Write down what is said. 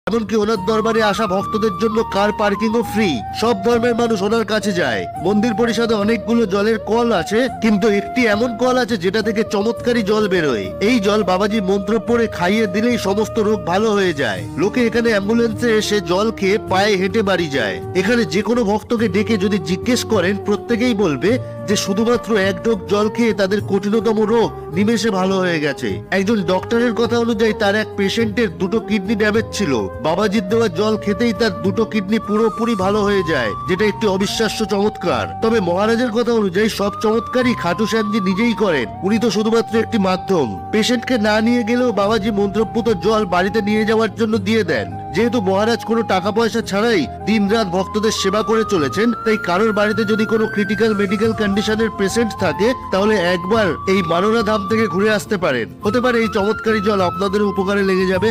এমনকি ওনার দরবারে আসা ভক্তদের জন্য কার পার্কিংও ফ্রি। সব ধর্মের মানুষ ওনার কাছে যায়। মন্দির পরিষদে অনেকগুলো জলের কল আছে, কিন্তু একটি এমন কল আছে যেটা থেকে চমৎকারী জল বেরোয়। এই জল বাবাজি মন্ত্র পড়ে খাইয়ে দিলেই সমস্ত রোগ ভালো হয়ে যায়। লোকে এখানে অ্যাম্বুলেন্সে এসে জল খেয়ে পায়ে হেঁটে বাড়ি যায়। এখানে যে কোনো ভক্তকে ডেকে যদি জিজ্ঞেস করেন, প্রত্যেকেই বলবে যে শুধুমাত্র এক ঢোক জল খেয়ে তাদের কঠিনতম রোগ নিমেষে ভালো হয়ে গেছে। একজন ডক্টরের কথা অনুযায়ী তার এক পেশেন্টের দুটো কিডনি ড্যামেজ ছিল। বাবাজির দেওয়া জল খেতেই তার দুটো কিডনি পুরোপুরি ভালো হয়ে যায়, যেটা একটি অবিশ্বাস্য চমৎকার। তবে মহারাজের কথা অনুযায়ী সব চমৎকারই খাটু শ্যামজি নিজেই করেন। উনি তো শুধুমাত্র একটি মাধ্যম। পেশেন্টকে না নিয়ে গেলেও বাবাজি মন্ত্রপুত জল বাড়িতে নিয়ে যাওয়ার জন্য দিয়ে দেন। যেহেতু মহারাজ কোনো টাকা পয়সা ছাড়াই দিনরাত ভক্তদের সেবা করে চলেছেন, তাই কারোর বাড়িতে যদি কোনো ক্রিটিক্যাল মেডিকেল কন্ডিশনের পেশেন্ট থাকে, তাহলে একবার এই মানোরা ধাম থেকে ঘুরে আসতে পারেন। হতে পারে এই চমৎকারী জল আপনাদের উপকারে লেগে যাবে।